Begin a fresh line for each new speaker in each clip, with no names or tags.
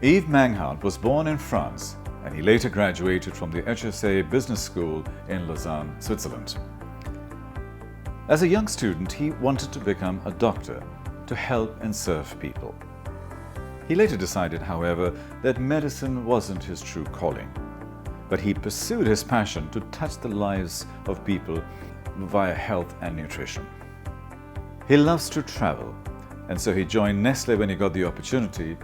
Yves Manghardt was born in France and he later graduated from the HSA Business School in Lausanne, Switzerland. As a young student, he wanted to become a doctor to help and serve people. He later decided, however, that medicine wasn't his true calling, but he pursued his passion to touch the lives of people via health and nutrition. He loves to travel, and so he joined Nestle when he got the opportunity,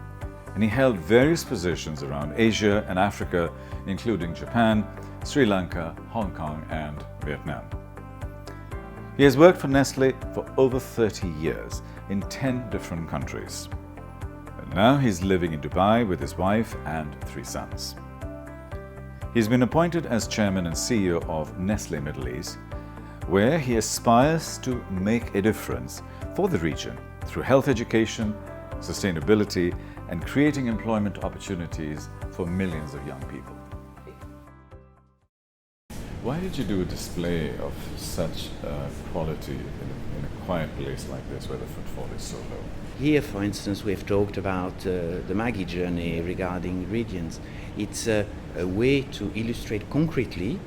and he held various positions around Asia and Africa, including Japan, Sri Lanka, Hong Kong, and Vietnam. He has worked for Nestle for over 30 years in 10 different countries. And now he's living in Dubai with his wife and 3 sons. He's been appointed as chairman and CEO of Nestle Middle East, where he aspires to make a difference for the region through health education, sustainability, and creating employment opportunities for millions of young people. Why did you do a display of such quality in a quiet place like this where the footfall is so low?
Here, for instance, we've talked about the Maggi journey regarding ingredients. It's a way to illustrate concretely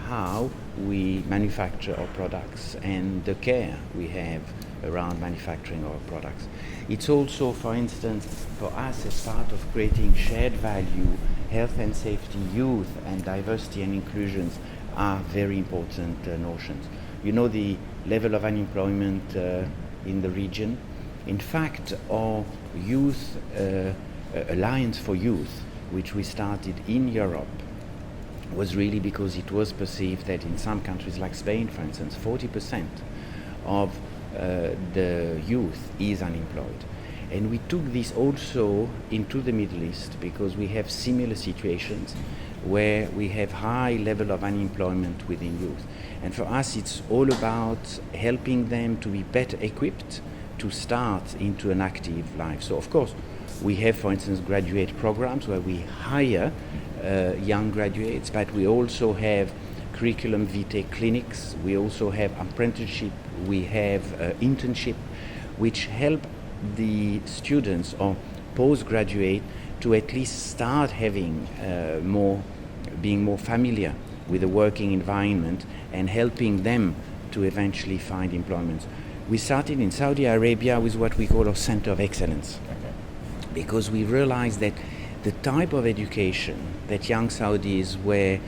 how we manufacture our products and the care we have around manufacturing our products. It's also, for instance, for us as part of creating shared value, health and safety, youth and diversity and inclusions are very important notions. You know the level of unemployment in the region. In fact, our youth Alliance for Youth, which we started in Europe, was really because it was perceived that in some countries like Spain, for instance, 40% of the youth is unemployed. And we took this also into the Middle East because we have similar situations where we have high level of unemployment within youth. And for us, it's all about helping them to be better equipped to start into an active life. So of course, we have, for instance, graduate programs where we hire young graduates, but we also have curriculum vitae clinics, we also have apprenticeship, we have internship, which help the students or postgraduate to at least start having being more familiar with the working environment and helping them to eventually find employment. We started in Saudi Arabia with what we call our Center of Excellence, because we realized that the type of education that young Saudis were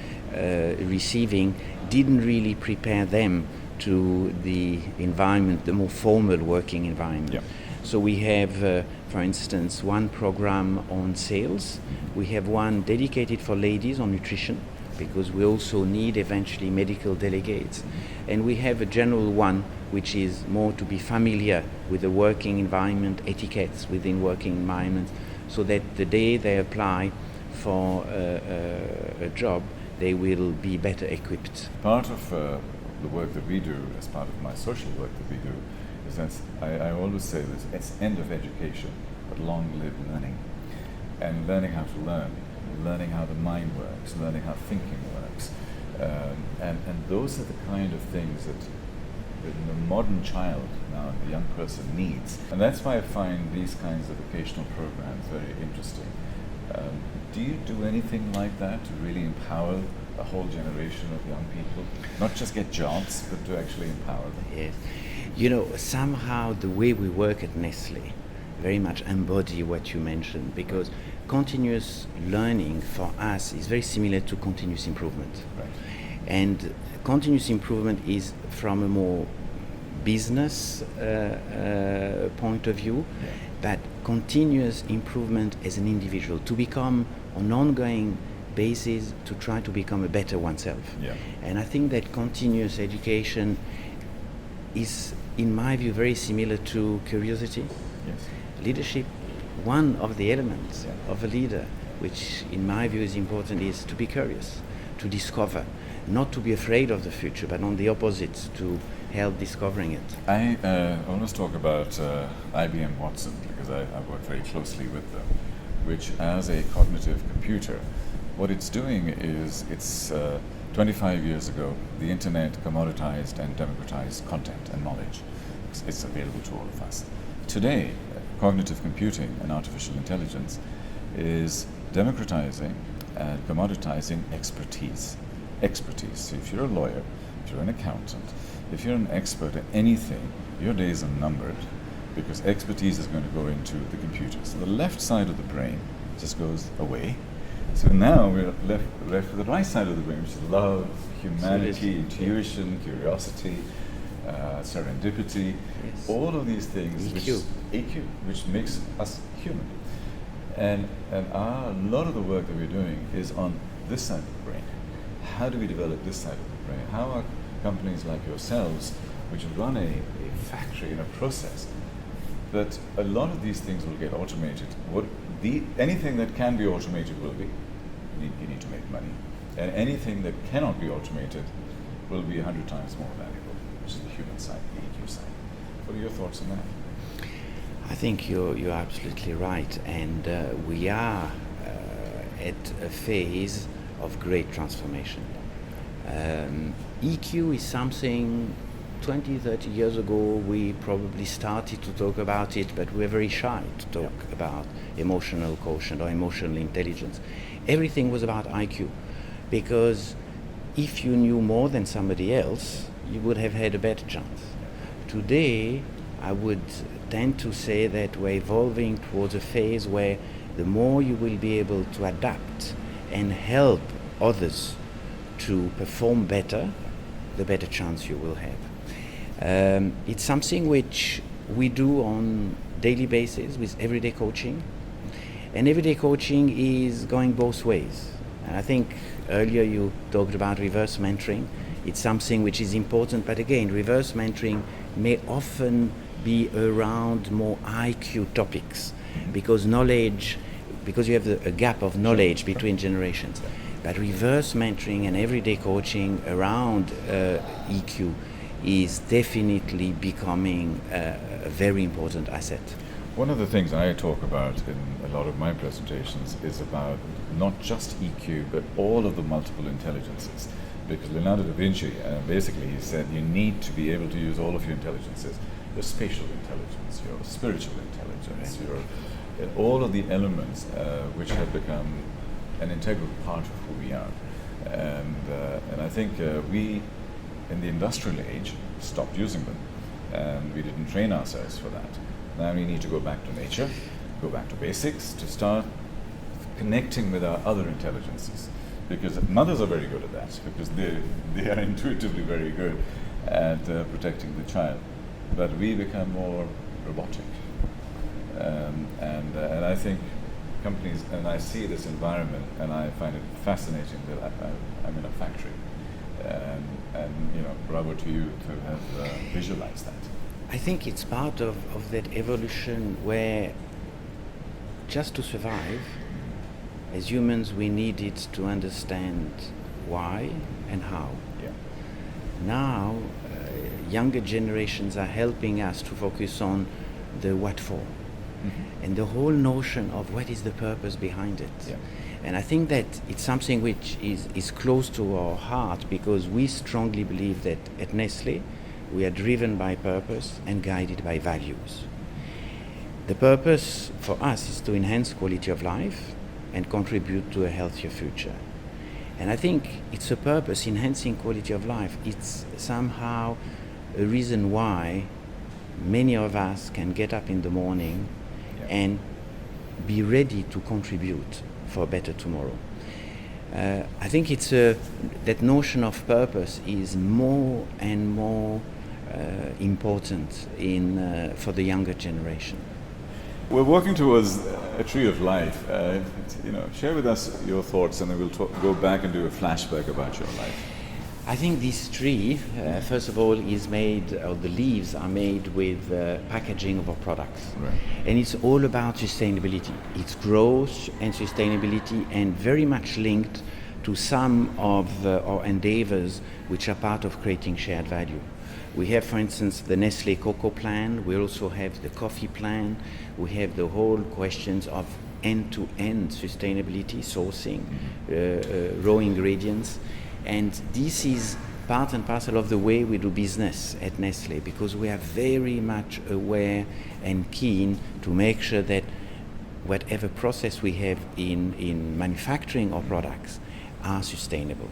receiving didn't really prepare them to the environment, the more formal working environment.
Yep.
So we have, for instance, one program on sales. We have one dedicated for ladies on nutrition, because we also need eventually medical delegates. And we have a general one, which is more to be familiar with the working environment, etiquettes within working environments, so that the day they apply for a job, they will be better equipped.
Part of the work that we do, as part of my social work that we do, is that I always say this, it's end of education, but long live learning. And learning how to learn, learning how the mind works, learning how thinking works. And those are the kind of things that the modern child now, the young person, needs. And that's why I find these kinds of vocational programs very interesting. Do you do anything like that to really empower a whole generation of young people? Not just get jobs, but to actually empower them?
Yes. You know, somehow the way we work at Nestle very much embody what you mentioned, because continuous learning for us is very similar to continuous improvement.
Right.
And continuous improvement is from a more business point of view, but continuous improvement as an individual, to become on an ongoing basis, to try to become a better oneself.
Yeah.
And I think that continuous education is, in my view, very similar to curiosity.
Yes.
Leadership, one of the elements of a leader, which in my view is important, is to be curious, to discover, not to be afraid of the future, but on the opposite, to help discovering it.
I always talk about IBM Watson, because I work very closely with them, which as a cognitive computer, what it's doing is, it's 25 years ago, the internet commoditized and democratized content and knowledge. It's available to all of us. Today, cognitive computing and artificial intelligence is democratizing and commoditizing expertise. Expertise. So if you're a lawyer, if you're an accountant, if you're an expert at anything, your days are numbered because expertise is going to go into the computer. So the left side of the brain just goes away. So now we're left with the right side of the brain, which is love, humanity, intuition, curiosity, serendipity, all of these things, EQ, which makes us human. And a lot of the work that we're doing is on this side of the brain. How do we develop this side of the brain? How are companies like yourselves, which run a factory and a process, that a lot of these things will get automated. Anything that can be automated will be. You need to make money. And anything that cannot be automated will be 100 times more valuable, which is the human side, the EQ side. What are your thoughts on that?
I think you're absolutely right, and we are at a phase of great transformation. EQ is something 20, 30 years ago we probably started to talk about it, but we're very shy to talk about emotional quotient or emotional intelligence. Everything was about IQ, because if you knew more than somebody else, you would have had a better chance. Today, I would tend to say that we're evolving towards a phase where the more you will be able to adapt and help others to perform better, the better chance you will have. It's something which we do on daily basis with everyday coaching. And everyday coaching is going both ways. And I think earlier you talked about reverse mentoring. It's something which is important, but again, reverse mentoring may often be around more IQ topics because you have a gap of knowledge between generations. But reverse mentoring and everyday coaching around EQ is definitely becoming a very important asset.
One of the things I talk about in a lot of my presentations is about not just EQ, but all of the multiple intelligences. Because Leonardo da Vinci, basically he said you need to be able to use all of your intelligences. Your spatial intelligence, your spiritual intelligence, all of the elements which have become an integral part of who we are. And I think we, in the industrial age, stopped using them. And we didn't train ourselves for that. Now we need to go back to nature, go back to basics to start connecting with our other intelligences. Because mothers are very good at that, because they are intuitively very good at protecting the child. But we become more robotic. And I think companies, and I see this environment, and I find it fascinating that I'm in a factory. And bravo to you to have visualized that.
I think it's part of that evolution where just to survive, as humans, we needed to understand why and how.
Yeah.
Now, younger generations are helping us to focus on the what for, and the whole notion of what is the purpose behind it.
Yeah.
And I think that it's something which is close to our heart, because we strongly believe that at Nestle, we are driven by purpose and guided by values. The purpose for us is to enhance quality of life and contribute to a healthier future. And I think it's a purpose, enhancing quality of life. It's somehow a reason why many of us can get up in the morning and be ready to contribute for a better tomorrow. I think it's that notion of purpose is more and more important for the younger generation.
We're working towards a tree of life. Share with us your thoughts, and then we'll go back and do a flashback about your life.
I think this tree, first of all, is made, or the leaves are made with packaging of our products.
Right.
And it's all about sustainability. It's growth and sustainability, and very much linked to some of our endeavors which are part of creating shared value. We have, for instance, the Nestle Cocoa Plan. We also have the Coffee Plan. We have the whole questions of end-to-end sustainability, sourcing, raw ingredients. And this is part and parcel of the way we do business at Nestle, because we are very much aware and keen to make sure that whatever process we have in manufacturing our products are sustainable.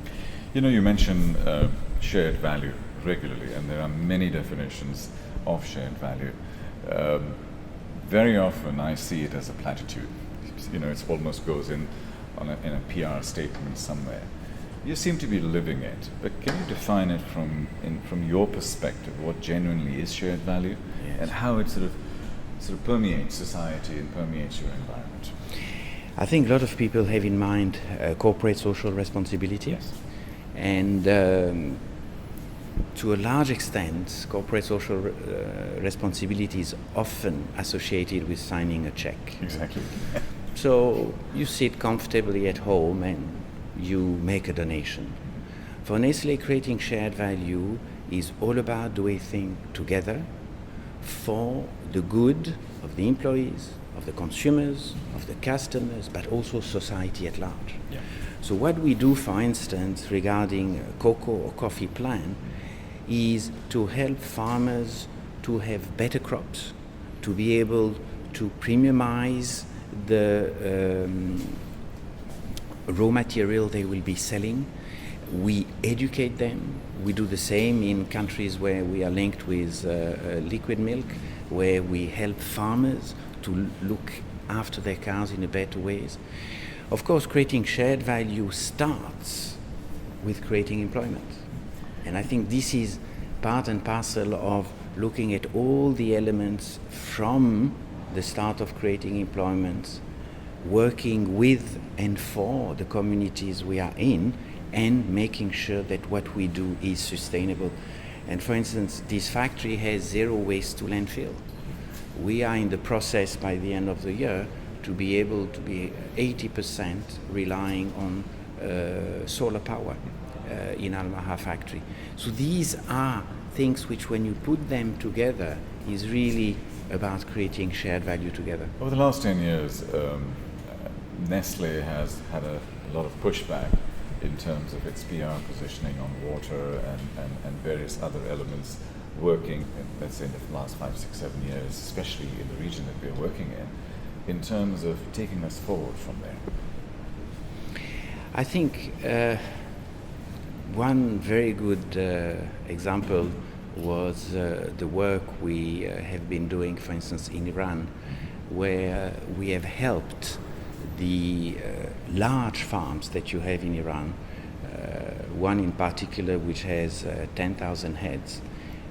You know, you mention shared value regularly, and there are many definitions of shared value. Very often I see it as a platitude. You know, it almost goes in a PR statement somewhere. You seem to be living it, but can you define it from your perspective, what genuinely is shared value?
Yes.
And how it sort of permeates society and permeates your environment?
I think a lot of people have in mind corporate social responsibility.
Yes.
And to a large extent, corporate social responsibility is often associated with signing a check.
Exactly.
So you sit comfortably at home and you make a donation. For Nestle, creating shared value is all about doing things together for the good of the employees, of the consumers, of the customers, but also society at large.
Yeah.
So what we do, for instance, regarding a cocoa or coffee plant is to help farmers to have better crops, to be able to premiumize the raw material they will be selling. We educate them. We do the same in countries where we are linked with liquid milk, where we help farmers to look after their cows in a better ways. Of course, creating shared value starts with creating employment. And I think this is part and parcel of looking at all the elements from the start of creating employment, working with and for the communities we are in, and making sure that what we do is sustainable. And for instance, this factory has zero waste to landfill. We are in the process by the end of the year to be able to be 80% relying on solar power in Al-Maha factory. So these are things which, when you put them together, is really about creating shared value together.
Over the last 10 years, Nestle has had a lot of pushback in terms of its PR positioning on water and various other elements working, let's say, in the last 5, 6, 7 years, especially in the region that we're working in terms of taking us forward from there?
I think one very good example was the work we have been doing, for instance, in Iran, where we have helped the large farms that you have in Iran, one in particular which has 10,000 heads,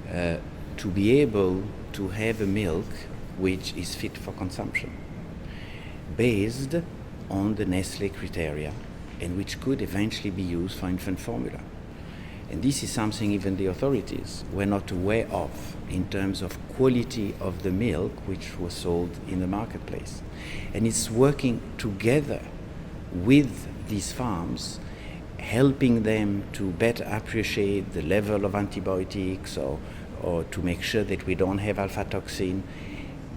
to be able to have a milk which is fit for consumption, based on the Nestle criteria, and which could eventually be used for infant formula. And this is something even the authorities were not aware of in terms of quality of the milk which was sold in the marketplace. And it's working together with these farms, helping them to better appreciate the level of antibiotics or to make sure that we don't have alpha toxin,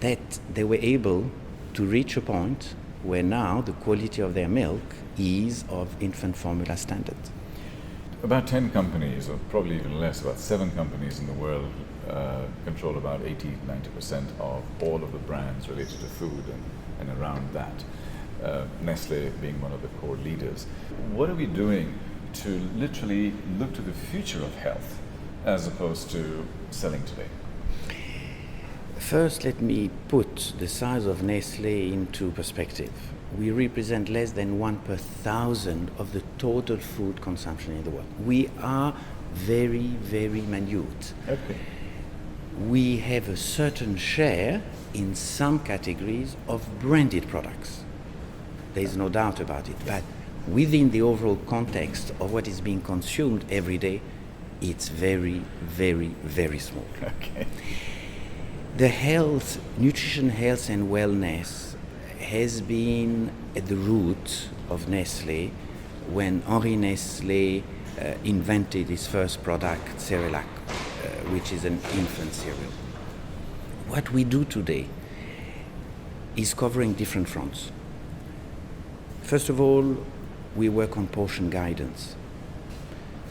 that they were able to reach a point where now the quality of their milk is of infant formula standard.
About 10 companies, or probably even less, about 7 companies in the world control about 80-90% of all of the brands related to food and around that. Nestle being one of the core leaders. What are we doing to literally look to the future of health as opposed to selling today?
First, let me put the size of Nestle into perspective. We represent less than 1 per 1,000 of the total food consumption in the world. We are very, very minute.
Okay.
We have a certain share in some categories of branded products. There is no doubt about it. But within the overall context of what is being consumed every day, it's very, very, very small.
Okay.
The health, nutrition, health and wellness has been at the root of Nestle when Henri Nestle invented his first product, Cerelac, which is an infant cereal. What we do today is covering different fronts. First of all, we work on portion guidance.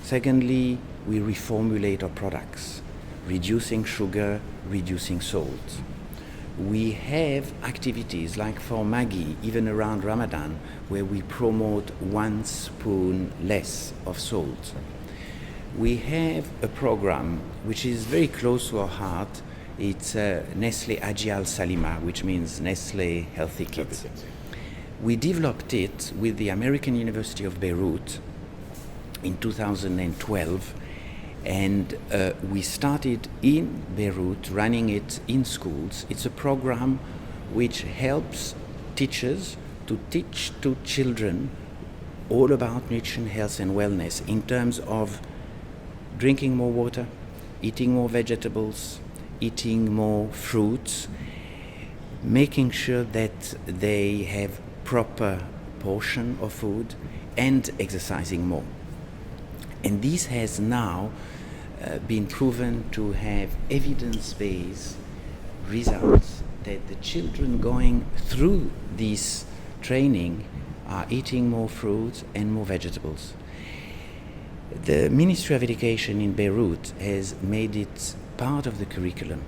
Secondly, we reformulate our products, reducing sugar, reducing salt. we have activities like for Maggi, even around Ramadan, where we promote 1 spoon less of salt. We have a program which is very close to our heart. It's Nestle Agial Salima, which means Nestle Healthy Kids. We developed it with the American University of Beirut in 2012, and we started in Beirut running it in schools. It's a program which helps teachers to teach to children all about nutrition, health and wellness in terms of drinking more water, eating more vegetables, eating more fruits, making sure that they have proper portion of food, and exercising more. And this has now been proven to have evidence-based results that the children going through this training are eating more fruits and more vegetables. The Ministry of Education in Beirut has made it part of the curriculum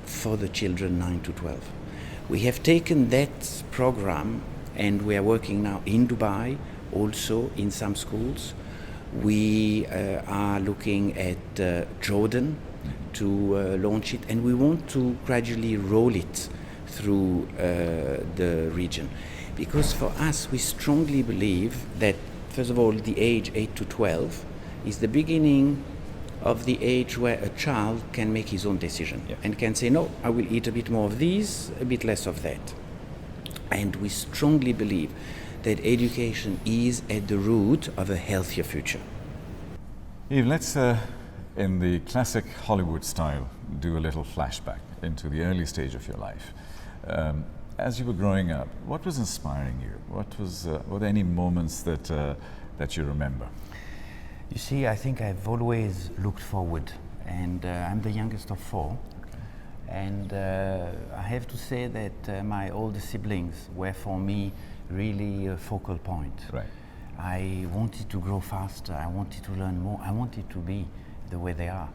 for the children 9 to 12. We have taken that program and we are working now in Dubai, also in some schools. We are looking at Jordan to launch it, and we want to gradually roll it through the region. Because for us, we strongly believe that, first of all, the age 8 to 12 is the beginning of the age where a child can make his own decision and can say, no, I will eat a bit more of these, a bit less of that. And we strongly believe that education is at the root of a healthier future.
Yves, let's, in the classic Hollywood style, do a little flashback into the early stage of your life. As you were growing up, what was inspiring you? Were there any moments that you remember?
You see, I think I've always looked forward, and I'm the youngest of 4. And I have to say that my older siblings were for me really a focal point.
Right.
I wanted to grow faster, I wanted to learn more, I wanted to be the way they are.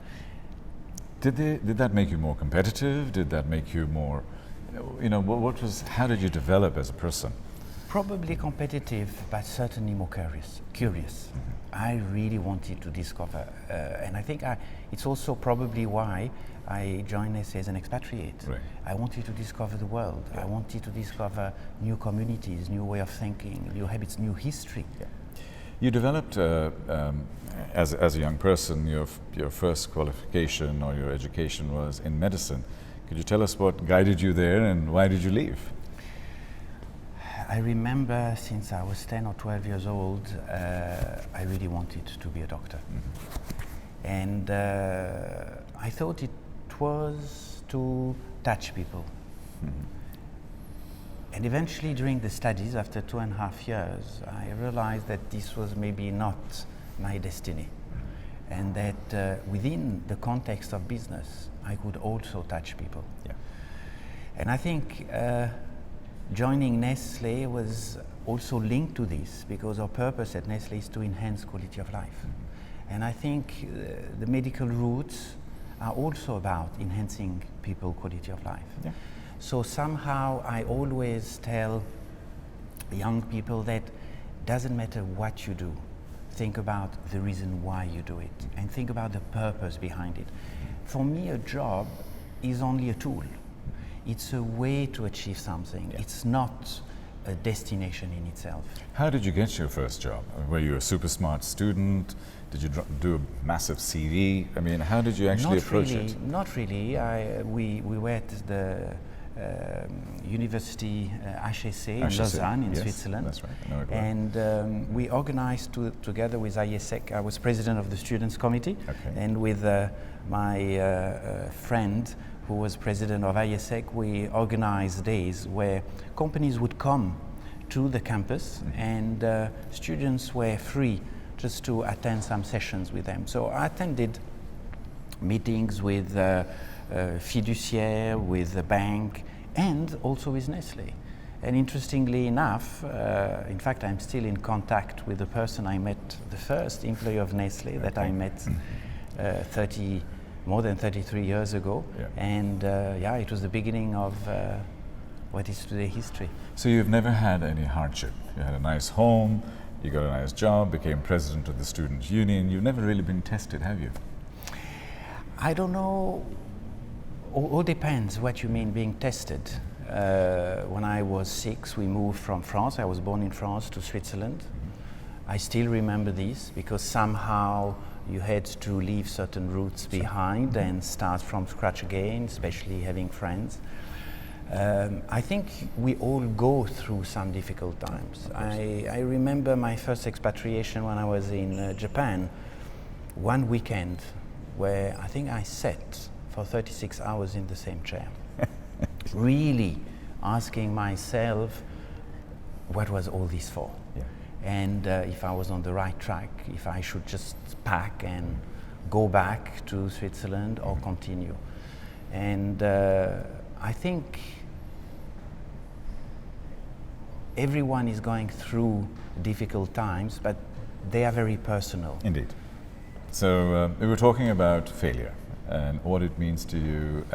Did that make you more competitive? Did that make you more, how did you develop as a person?
Probably competitive, but certainly more curious.
Mm-hmm.
I really wanted to discover, and I think it's also probably why I joined Nestle as an expatriate.
Right. I
wanted to discover the world.
Yeah.
I wanted to discover new communities, new way of thinking, new habits, new history.
Yeah. You developed, as a young person, your first qualification or your education was in medicine. Could you tell us what guided you there and why did you leave?
I remember since I was 10 or 12 years old, I really wanted to be a doctor. Mm-hmm. And I thought it was to touch people. Mm-hmm. And eventually during the studies, after 2.5 years, I realized that this was maybe not my destiny. Mm-hmm. And that within the context of business, I could also touch people.
Yeah.
And I think joining Nestle was also linked to this, because our purpose at Nestle is to enhance quality of life. Mm-hmm. And I think the medical roots are also about enhancing people's quality of life. Yeah. So somehow I always tell young people that doesn't matter what you do, think about the reason why you do it and think about the purpose behind it. For me, a job is only a tool. It's a way to achieve something. Yeah. It's not a destination in itself. How
did you get your first job? Were you a super smart student? Did you do a massive CV? I mean, how did you actually approach it?
Not really. We were at the University HEC in Lausanne in Switzerland.
That's right. I know it well.
And we organized together with ISEC. I was president of the Students' Committee, and with my friend who was president of ISEC, we organized days where companies would come to the campus, mm-hmm. and students were free just to attend some sessions with them. So I attended meetings with fiduciaire, with the bank, and also with Nestle. And interestingly enough, in fact, I'm still in contact with the person I met, the first employee of Nestle that I met 30 more than 33 years ago.
Yeah.
And it was the beginning of what is today history.
So you've never had any hardship. You had a nice home, you got a nice job, became president of the student union. You've never really been tested, have you?
I don't know. All depends what you mean being tested. When I was 6, we moved from France. I was born in France to Switzerland. I still remember this because somehow you had to leave certain roots behind and start from scratch again, especially having friends. I think we all go through some difficult times. I remember my first expatriation when I was in Japan, one weekend where I think I sat for 36 hours in the same chair, really asking myself, what was all this for?
Yeah.
And if I was on the right track, if I should just pack and go back to Switzerland or continue. And I think everyone is going through difficult times, but they are very personal.
Indeed. So we were talking about failure and what it means to you,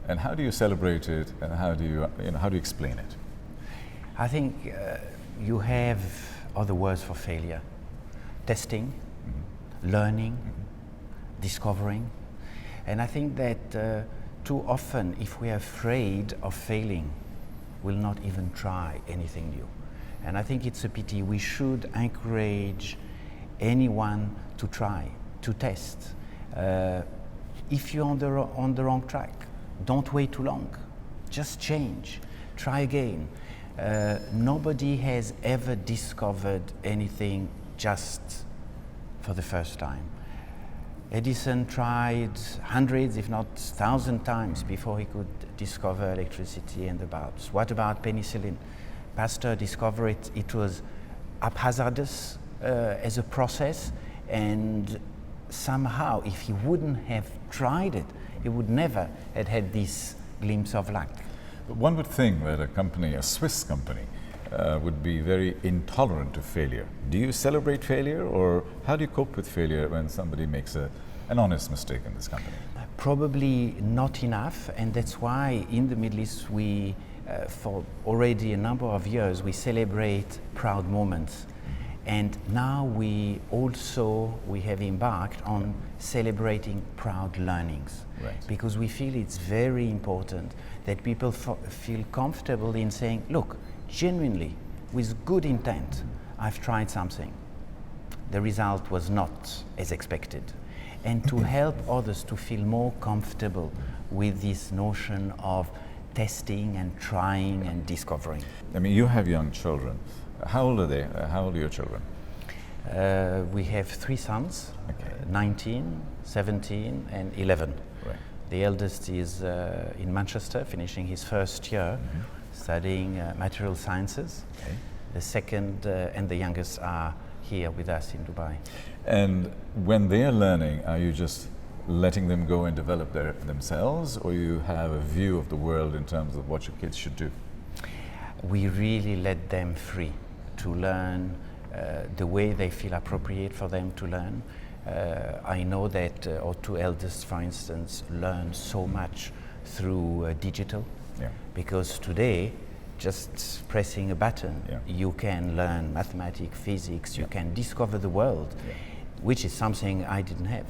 and how do you celebrate it, and how do you explain it?
I think you have other words for failure: testing, learning, discovering. And I think that too often, if we are afraid of failing, we'll not even try anything new. And I think it's a pity. We should encourage anyone to try, to test. If you're on the wrong track, don't wait too long. Just change, try again. Nobody has ever discovered anything just for the first time. Edison tried hundreds, if not 1,000 times before he could discover electricity and the bulbs. What about penicillin? Pasteur discovered it. It was haphazardous as a process, and somehow, if he wouldn't have tried it, he would never have had this glimpse of luck.
But one would think that a company, a Swiss company, would be very intolerant of failure. Do you celebrate failure, or how do you cope with failure when somebody makes an honest mistake in this company?
Probably not enough, and that's why in the Middle East we, for already a number of years, we celebrate proud moments. And now we have embarked on celebrating proud learnings.
Right.
Because we feel it's very important that people feel comfortable in saying, look, genuinely, with good intent, I've tried something. The result was not as expected. And to help others to feel more comfortable with this notion of testing and trying and discovering.
I mean, you have young children. How old are they? How old are your children?
We have 3 sons,
Okay.
19, 17 and 11.
Right.
The eldest is in Manchester, finishing his first year, studying material sciences.
Okay.
The second and the youngest are here with us in Dubai.
And when they are learning, are you just letting them go and develop themselves, or you have a view of the world in terms of what your kids should do?
We really let them free to learn the way they feel appropriate for them to learn. I know that our 2 eldest, for instance, learn so much through digital,
Yeah.
because today, just pressing a button,
Yeah.
you can learn mathematics, physics, you
Yeah.
can discover the world,
Yeah.
which is something I didn't have.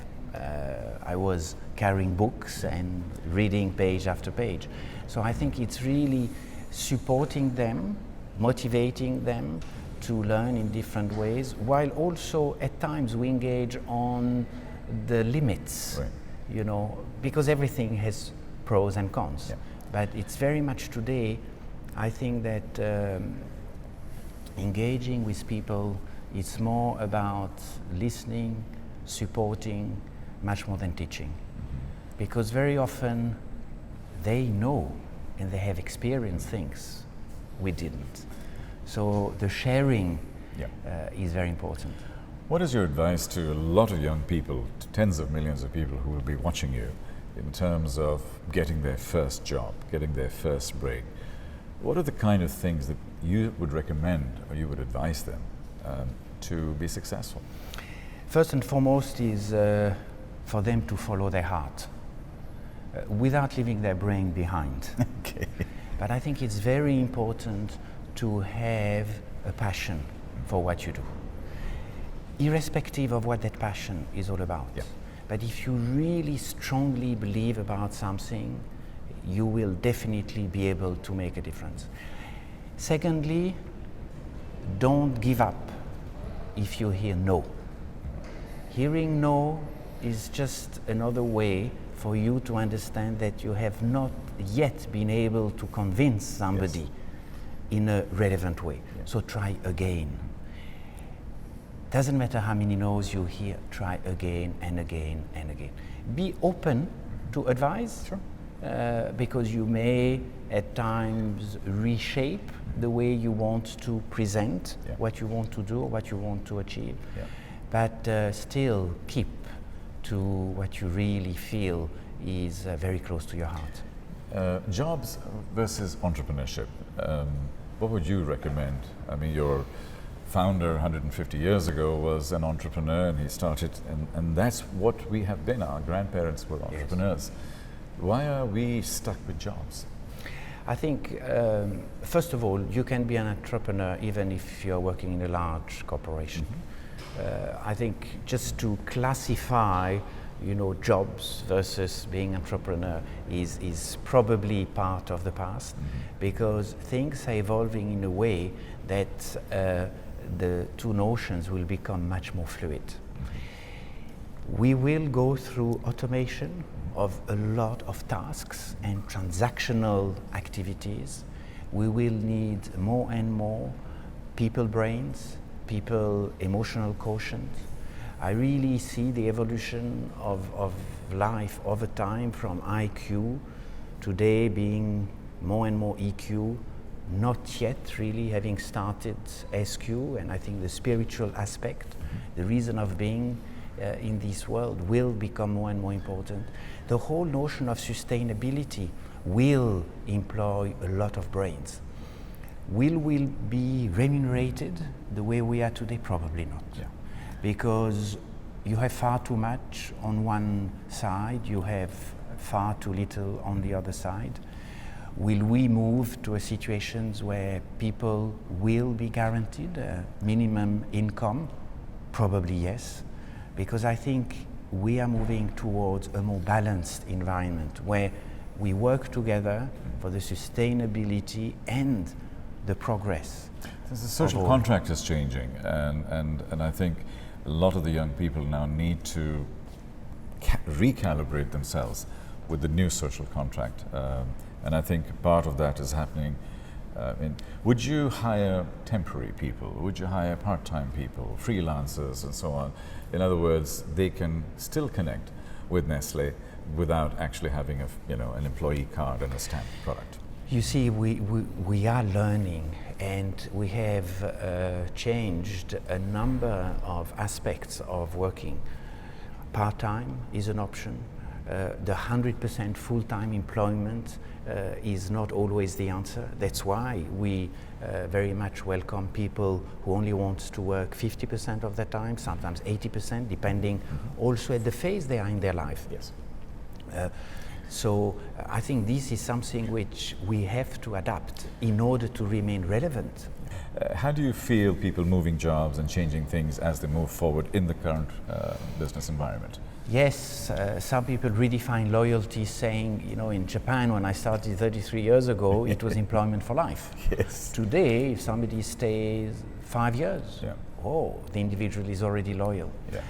I was carrying books and reading page after page. So I think it's really supporting them, motivating them to learn in different ways, while also at times we engage on the limits,
Right.
because everything has pros and cons.
Yeah.
But it's very much today, I think that engaging with people, it's more about listening, supporting, much more than teaching. Because very often they know and they have experienced things we didn't. So the sharing
Yeah.
is very important.
What is your advice to a lot of young people, to tens of millions of people who will be watching you, in terms of getting their first job, getting their first break? What are the kind of things that you would recommend or you would advise them to be successful?
First and foremost is for them to follow their heart without leaving their brain behind.
Okay.
But I think it's very important to have a passion for what you do, irrespective of what that passion is all about.
Yeah.
But if you really strongly believe about something, you will definitely be able to make a difference. Secondly, don't give up if you hear no. Hearing no is just another way for you to understand that you have not yet been able to convince somebody
Yes.
in a relevant way.
Yeah.
So try again. Doesn't matter how many no's you hear, try again and again and again. Be open to advice.
Sure.
Because you may at times reshape the way you want to present
Yeah.
what you want to do or what you want to achieve.
Yeah.
But still keep to what you really feel is very close to your heart.
Jobs versus entrepreneurship. What would you recommend? I mean, your founder 150 years ago was an entrepreneur, and he started, and that's what we have been. Our grandparents were entrepreneurs. Yes. Why are we stuck with jobs?
I think, first of all, you can be an entrepreneur even if you're working in a large corporation. Mm-hmm. I think just to classify, jobs versus being entrepreneur is probably part of the past, mm-hmm. because things are evolving in a way that the two notions will become much more fluid. Mm-hmm. We will go through automation of a lot of tasks and transactional activities. We will need more and more people brains, people emotional quotient. I really see the evolution of life over time from IQ today being more and more EQ, not yet really having started SQ, and I think the spiritual aspect, the reason of being in this world will become more and more important. The whole notion of sustainability will employ a lot of brains. Will we be remunerated the way we are today? Probably not. Yeah. Because you have far too much on one side, you have far too little on the other side. Will we move to a situations where people will be guaranteed a minimum income? Probably yes, because I think we are moving towards a more balanced environment where we work together for the sustainability and the progress.
The social contract is changing, and I think a lot of the young people now need to recalibrate themselves with the new social contract, and I think part of that is happening. Would you hire temporary people? Would you hire part-time people, freelancers, and so on? In other words, they can still connect with Nestle without actually having an employee card and a stamped product.
You see, we are learning, and we have changed a number of aspects of working. Part-time is an option. The 100% full-time employment is not always the answer. That's why we very much welcome people who only want to work 50% of the time, sometimes 80%, depending also at the phase they are in their life.
Yes.
So I think this is something which we have to adapt in order to remain relevant.
How do you feel people moving jobs and changing things as they move forward in the current business environment?
Yes, some people redefine loyalty saying, in Japan when I started 33 years ago, it was employment for life.
Yes.
Today, if somebody stays 5 years, the individual is already loyal.
Yeah.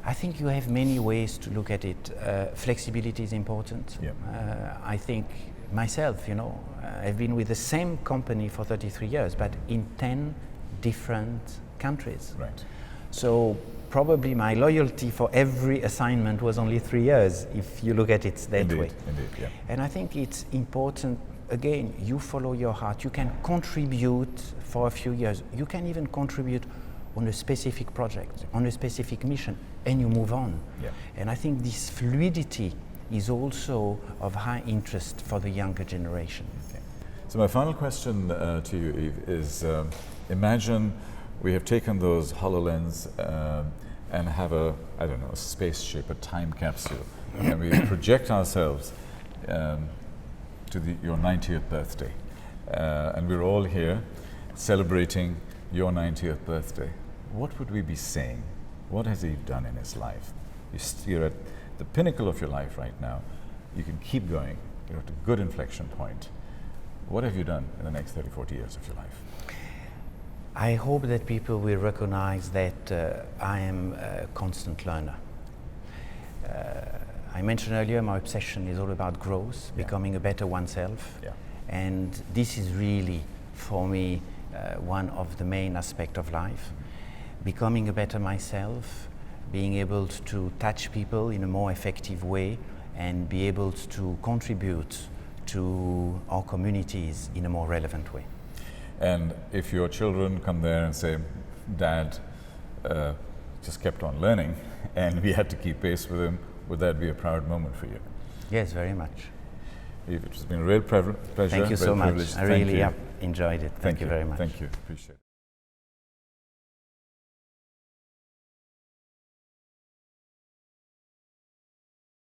I think you have many ways to look at it. Flexibility is important.
Yeah.
I think myself, I've been with the same company for 33 years, but in 10 different countries.
Right.
So probably my loyalty for every assignment was only 3 years, if you look at it that way.
Indeed, yeah.
And I think it's important, again, you follow your heart. You can contribute for a few years. You can even contribute on a specific project, on a specific mission, and you move on.
Yeah.
And I think this fluidity is also of high interest for the younger generation.
Okay. So my final question to you, Yves, is imagine we have taken those HoloLens and have a, I don't know, a spaceship, a time capsule, and we project ourselves to your 90th birthday. And we're all here celebrating your 90th birthday. What would we be saying? What has Yves done in his life? You're at the pinnacle of your life right now. You can keep going. You're at a good inflection point. What have you done in the next 30, 40 years of your life?
I hope that people will recognize that I am a constant learner. I mentioned earlier my obsession is all about growth, becoming a better oneself.
Yeah.
And this is really, for me, one of the main aspects of life. Becoming a better myself, being able to touch people in a more effective way, and be able to contribute to our communities in a more relevant way.
And if your children come there and say, Dad just kept on learning and we had to keep pace with him, would that be a proud moment for you?
Yes, very much.
Yves, it has been a real pleasure.
Thank you so much. I really enjoyed it. Thank you very much.
Thank you. Appreciate it.